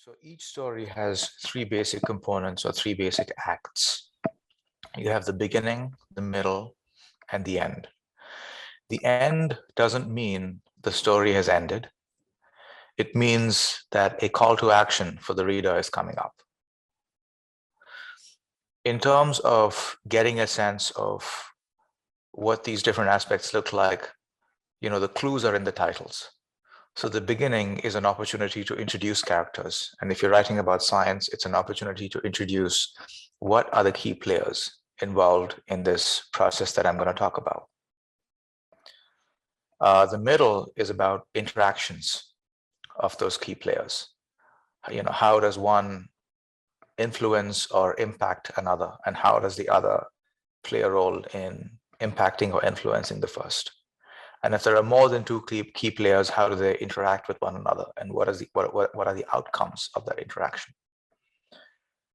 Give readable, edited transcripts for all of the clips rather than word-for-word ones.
So each story has three basic components or three basic acts. You have the beginning, the middle, and the end. The end doesn't mean the story has ended. It means that a call to action for the reader is coming up. In terms of getting a sense of what these different aspects look like, the clues are in the titles. So the beginning is an opportunity to introduce characters. And if you're writing about science, it's an opportunity to introduce what are the key players involved in this process that I'm going to talk about. The middle is about interactions of those key players. How does one influence or impact another, and how does the other play a role in impacting or influencing the first? And if there are more than two key players, how do they interact with one another, and what are the outcomes of that interaction?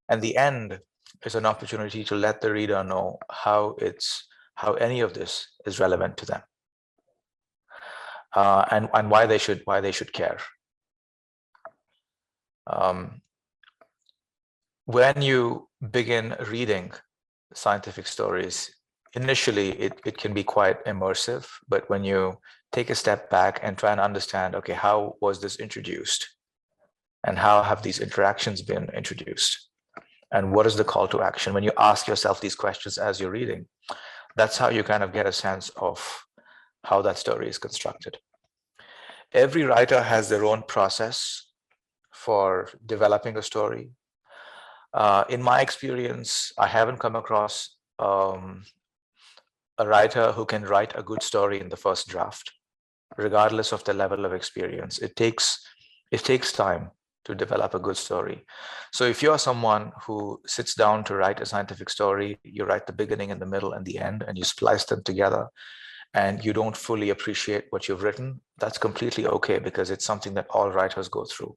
And the end is an opportunity to let the reader know how any of this is relevant to them, and why they should care. When you begin reading scientific stories, initially it can be quite immersive, but when you take a step back and try and understand, okay, how was this introduced, and how have these interactions been introduced, and what is the call to action? When you ask yourself these questions as you're reading, that's how you kind of get a sense of how that story is constructed. Every writer has their own process for developing a story. In my experience, I haven't come across a writer who can write a good story in the first draft, regardless of the level of experience. It takes time to develop a good story. So if you're someone who sits down to write a scientific story, you write the beginning and the middle and the end, and you splice them together, and you don't fully appreciate what you've written, that's completely okay, because it's something that all writers go through.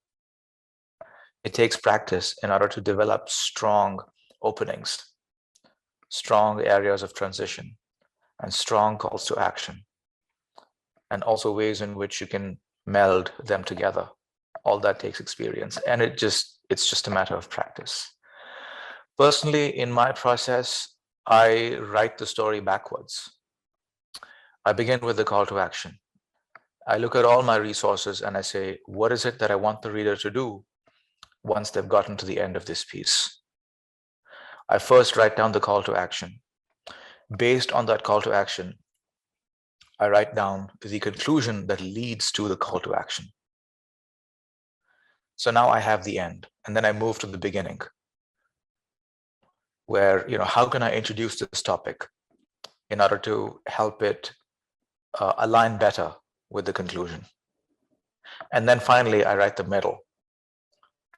It takes practice in order to develop strong openings, strong areas of transition, and strong calls to action, and also ways in which you can meld them together. All that takes experience, and it's just a matter of practice. Personally, in my process, I write the story backwards. I begin with the call to action. I look at all my resources and I say, what is it that I want the reader to do once they've gotten to the end of this piece? I first write down the call to action. Based on that call to action, I write down the conclusion that leads to the call to action. So now I have the end, and then I move to the beginning, where, how can I introduce this topic in order to help it align better with the conclusion? And then finally, I write the middle.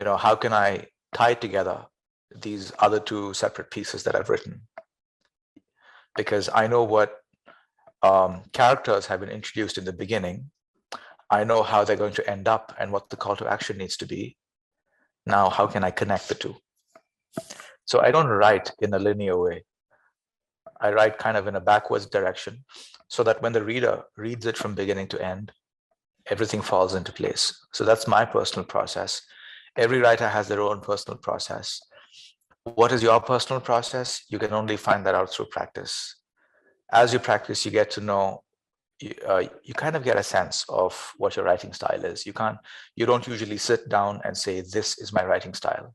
How can I tie together these other two separate pieces that I've written? Because I know what characters have been introduced in the beginning. I know how they're going to end up and what the call to action needs to be. Now, how can I connect the two? So I don't write in a linear way. I write kind of in a backwards direction, so that when the reader reads it from beginning to end, everything falls into place. So that's my personal process. Every writer has their own personal process. What is your personal process? You can only find that out through practice. As you practice, you get to know, you kind of get a sense of what your writing style is. You don't usually sit down and say, this is my writing style.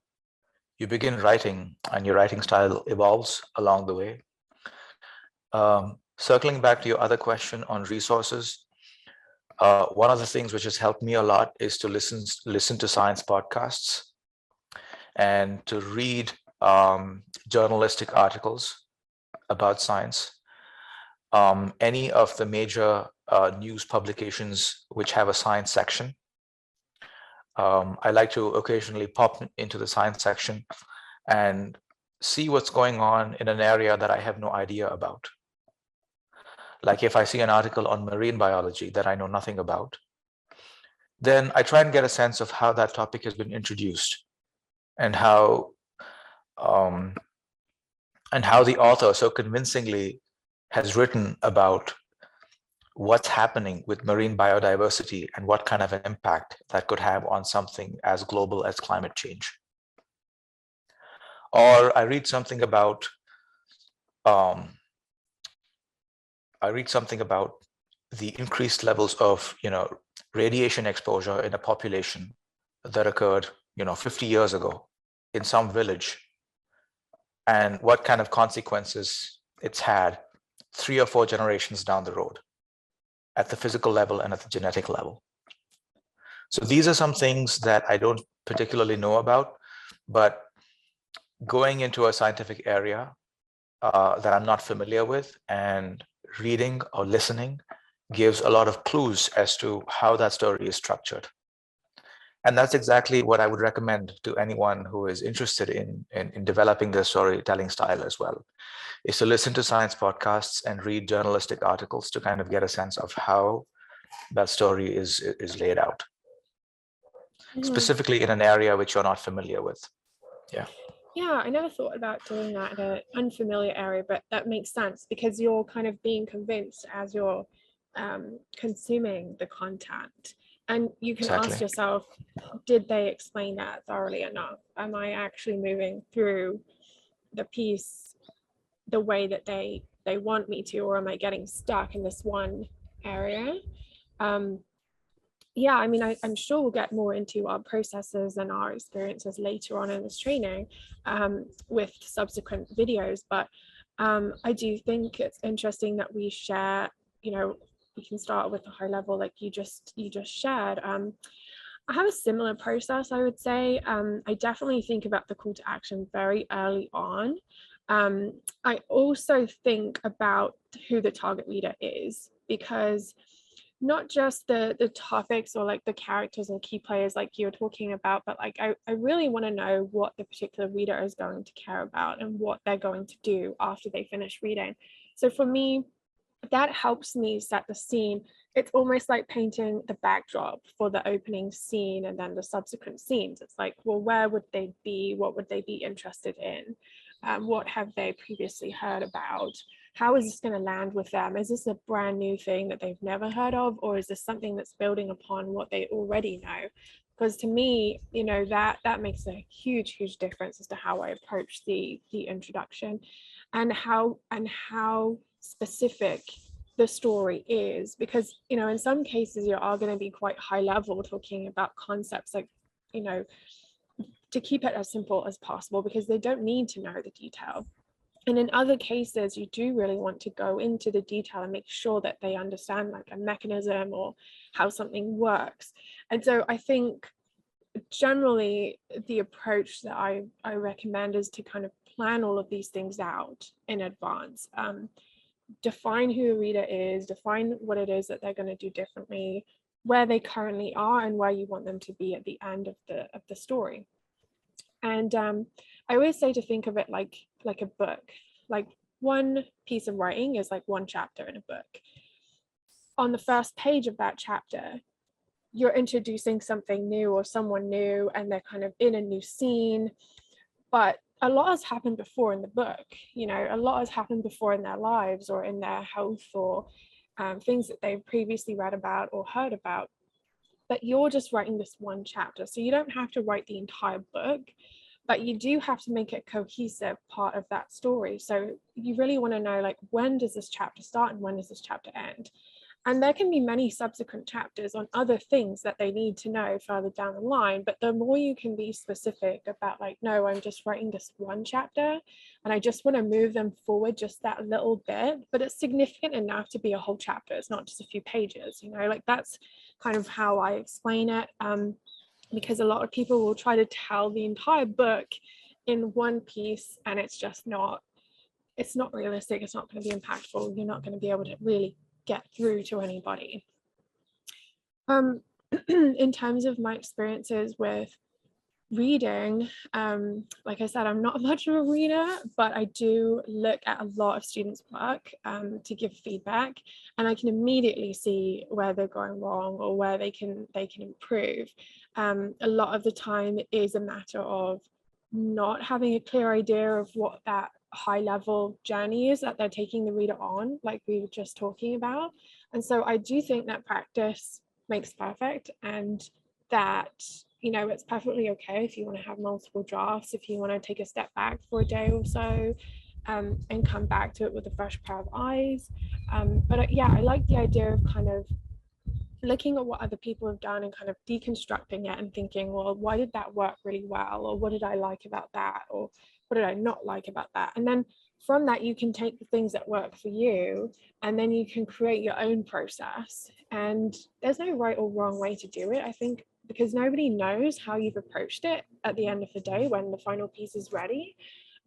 You begin writing, and your writing style evolves along the way. Circling back to your other question on resources, one of the things which has helped me a lot is to listen to science podcasts and to read journalistic articles about science. Any of the major news publications which have a science section. I like to occasionally pop into the science section and see what's going on in an area that I have no idea about. Like if I see an article on marine biology that I know nothing about, then I try and get a sense of how that topic has been introduced, and how the author so convincingly has written about what's happening with marine biodiversity and what kind of an impact that could have on something as global as climate change. Or I read something about um, the increased levels of radiation exposure in a population that occurred 50 years ago in some village, and what kind of consequences it's had 3 or 4 generations down the road at the physical level and at the genetic level. So these are some things that I don't particularly know about, but going into a scientific area that I'm not familiar with and reading or listening gives a lot of clues as to how that story is structured. And that's exactly what I would recommend to anyone who is interested in developing their storytelling style as well, is to listen to science podcasts and read journalistic articles to kind of get a sense of how that story is laid out, specifically in an area which you're not familiar with. Yeah, I never thought about doing that in an unfamiliar area, but that makes sense because you're kind of being convinced as you're consuming the content. And you can ask yourself, did they explain that thoroughly enough? Am I actually moving through the piece the way that they want me to, or am I getting stuck in this one area? Yeah, I mean, I'm sure we'll get more into our processes and our experiences later on in this training with subsequent videos, but I do think it's interesting that we share, we can start with a high level like you just shared. I have a similar process, I would say. I definitely think about the call to action very early on. I also think about who the target reader is, because not just the topics or like the characters and key players like you're talking about, but like I really want to know what the particular reader is going to care about and what they're going to do after they finish reading. So for me, that helps me set the scene. It's almost like painting the backdrop for the opening scene and then the subsequent scenes. It's like, well, where would they be? What would they be interested in? What have they previously heard about? How is this going to land with them? Is this a brand new thing that they've never heard of, or is this something that's building upon what they already know? Because to me, that makes a huge difference as to how I approach the introduction, and how specific the story is. Because in some cases you are going to be quite high level, talking about concepts like, to keep it as simple as possible because they don't need to know the detail. And in other cases, you do really want to go into the detail and make sure that they understand like a mechanism or how something works. And so I think generally the approach that I recommend is to kind of plan all of these things out in advance. Define who the reader is, define what it is that they're going to do differently, where they currently are, and where you want them to be at the end of the story. And I always say to think of it like a book. Like one piece of writing is like one chapter in a book. On the first page of that chapter, you're introducing something new or someone new, and they're kind of in a new scene. But a lot has happened before in the book. A lot has happened before in their lives or in their health, or things that they've previously read about or heard about. But you're just writing this one chapter. So you don't have to write the entire book, but you do have to make it a cohesive part of that story. So you really want to know, like, when does this chapter start and when does this chapter end? And there can be many subsequent chapters on other things that they need to know further down the line. But the more you can be specific about like, no, I'm just writing this one chapter and I just want to move them forward just that little bit, but it's significant enough to be a whole chapter. It's not just a few pages, like that's kind of how I explain it. Because a lot of people will try to tell the entire book in one piece, and it's not realistic. It's not going to be impactful. You're not going to be able to really get through to anybody. In terms of my experiences with reading, like I said, I'm not much of a reader, but I do look at a lot of students' work to give feedback, and I can immediately see where they're going wrong or where they can improve. A lot of the time it is a matter of not having a clear idea of what that high level journeys that they're taking the reader on, like we were just talking about. And so I do think that practice makes perfect, and that, you know, it's perfectly okay if you want to have multiple drafts, if you want to take a step back for a day or so, and come back to it with a fresh pair of eyes. But yeah, I like the idea of kind of looking at what other people have done and kind of deconstructing it and thinking, well, why did that work really well? Or what did I like about that? Or what did I not like about that? And then from that, you can take the things that work for you, and then you can create your own process. And there's no right or wrong way to do it, I think, because nobody knows how you've approached it at the end of the day when the final piece is ready.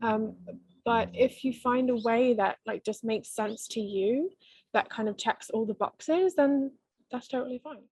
Um, but if you find a way that like just makes sense to you, that kind of checks all the boxes, then that's totally fine.